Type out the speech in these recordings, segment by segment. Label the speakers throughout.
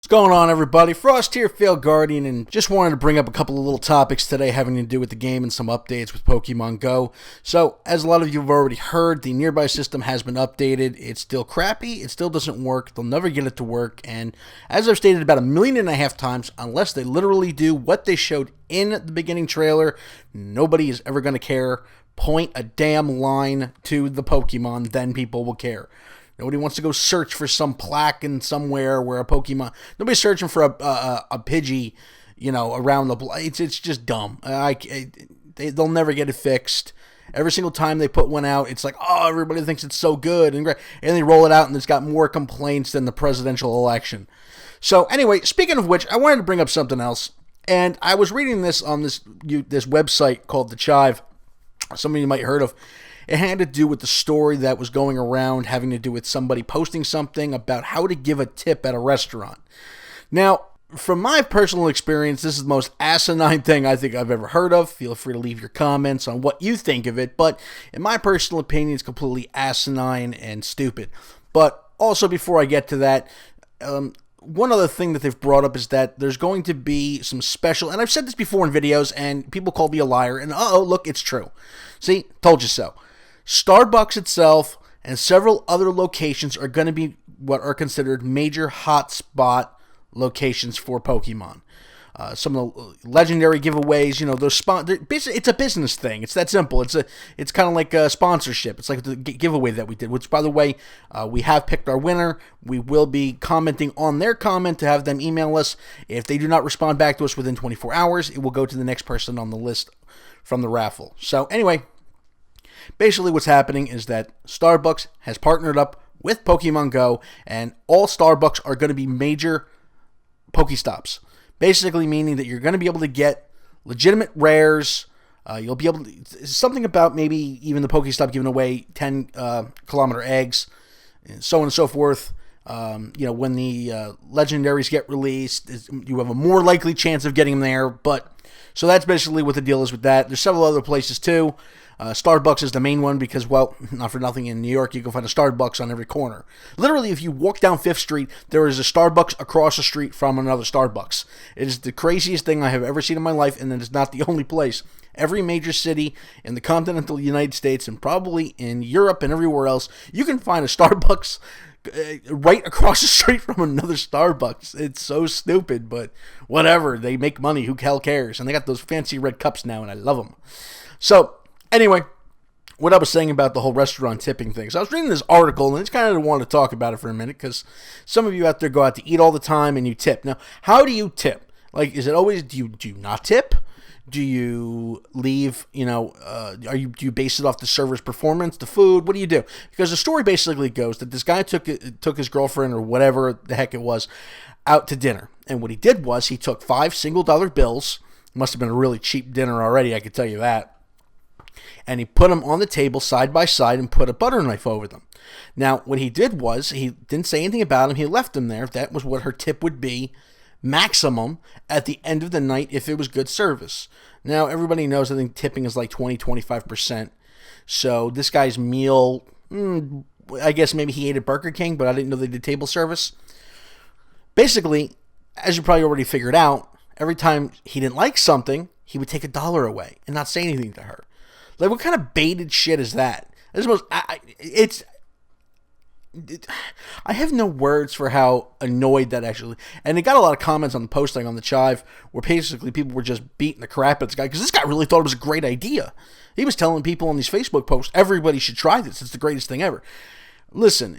Speaker 1: What's going on, everybody? Frost here, Failed Guardian, and just wanted to bring up a couple of little topics today having to do with the game and some updates with Pokemon Go. So, as a lot of you have already heard, the nearby system has been updated. It's still crappy. It still doesn't work. They'll never get it to work. And as I've stated about 1.5 million times, unless they literally do what they showed in the beginning trailer, nobody is ever going to care. Point a damn line to the Pokemon, then people will care. Nobody wants to go search for some plaque in somewhere where a Pokemon. Nobody's searching for a Pidgey, around the block. It's just dumb. They'll never get it fixed. Every single time they put one out, it's like, oh, everybody thinks it's so good and great, and they roll it out and it's got more complaints than the presidential election. So anyway, speaking of which, I wanted to bring up something else, and I was reading this on this website called the Chive. Some of you might have heard of. It had to do with the story that was going around having to do with somebody posting something about how to give a tip at a restaurant. Now, from my personal experience, this is the most asinine thing I think I've ever heard of. Feel free to leave your comments on what you think of it, but in my personal opinion, it's completely asinine and stupid. But also, before I get to that, one other thing that they've brought up is that there's going to be some special, and I've said this before in videos, and people call me a liar, and look, it's true. See, told you so. Starbucks itself and several other locations are going to be what are considered major hotspot locations for Pokemon. Some of the legendary giveaways, those basically it's a business thing. It's that simple. It's kind of like a sponsorship. It's like the giveaway that we did, which, by the way, we have picked our winner. We will be commenting on their comment to have them email us. If they do not respond back to us within 24 hours, it will go to the next person on the list from the raffle. So anyway, basically what's happening is that Starbucks has partnered up with Pokemon Go, and all Starbucks are going to be major Pokestops. Basically meaning that you're going to be able to get legitimate rares. You'll be able to, something about maybe even the Pokestop giving away 10 kilometer eggs, and so on and so forth. When the legendaries get released, you have a more likely chance of getting them there. But so that's basically what the deal is with that. There's several other places too. Starbucks is the main one because, well, not for nothing, in New York you can find a Starbucks on every corner. Literally, if you walk down 5th Street, there is a Starbucks across the street from another Starbucks. It is the craziest thing I have ever seen in my life, and it is not the only place. Every major city in the continental United States and probably in Europe and everywhere else, you can find a Starbucks right across the street from another Starbucks. It's so stupid, but whatever. They make money. Who the hell cares? And they got those fancy red cups now, and I love them. So, anyway, what I was saying about the whole restaurant tipping thing. So I was reading this article, and I just kind of wanted to talk about it for a minute, because some of you out there go out to eat all the time, and you tip. Now, how do you tip? Like, is it always, do you not tip? Do you leave, do you base it off the server's performance, the food? What do you do? Because the story basically goes that this guy took his girlfriend, or whatever the heck it was, out to dinner. And what he did was he took 5 single-dollar bills. Must have been a really cheap dinner already, I could tell you that. And he put them on the table side by side and put a butter knife over them. Now, what he did was, he didn't say anything about them. He left them there. That was what her tip would be, maximum, at the end of the night if it was good service. Now, everybody knows, I think tipping is like 20-25%. So this guy's meal, I guess maybe he ate at Burger King, but I didn't know they did table service. Basically, as you probably already figured out, every time he didn't like something, he would take $1 away and not say anything to her. Like, what kind of baited shit is that? I have no words for how annoyed that actually. And it got a lot of comments on the posting on the Chive where basically people were just beating the crap at this guy, because this guy really thought it was a great idea. He was telling people on these Facebook posts, everybody should try this. It's the greatest thing ever. Listen,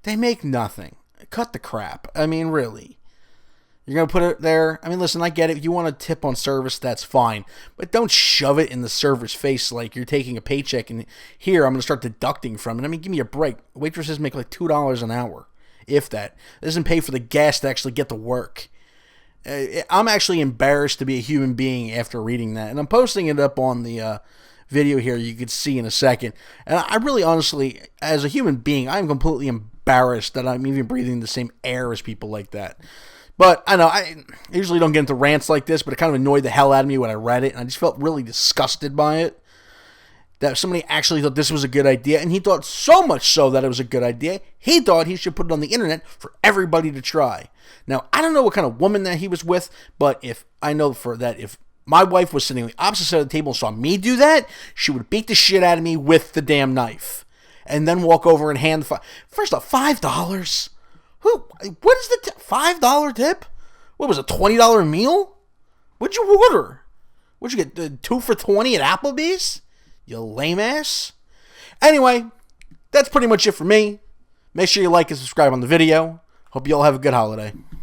Speaker 1: they make nothing. Cut the crap. I mean, really. You're going to put it there? I mean, listen, I get it. If you want to tip on service, that's fine. But don't shove it in the server's face like you're taking a paycheck and here, I'm going to start deducting from it. I mean, give me a break. Waitresses make like $2 an hour, if that. It doesn't pay for the gas to actually get to work. I'm actually embarrassed to be a human being after reading that. And I'm posting it up on the video here you can see in a second. And I really, honestly, as a human being, I'm completely embarrassed that I'm even breathing the same air as people like that. But I know, I usually don't get into rants like this, but it kind of annoyed the hell out of me when I read it, and I just felt really disgusted by it. that somebody actually thought this was a good idea, and he thought so much so that it was a good idea, he thought he should put it on the internet for everybody to try. Now, I don't know what kind of woman that he was with, but if I know for that if my wife was sitting on the opposite side of the table and saw me do that, she would beat the shit out of me with the damn knife. And then walk over and hand the first off, $5? What is the $5 tip? What was it, $20 meal? What'd you order? What'd you get, 2 for $20 at Applebee's? You lame ass. Anyway, that's pretty much it for me. Make sure you like and subscribe on the video. Hope you all have a good holiday.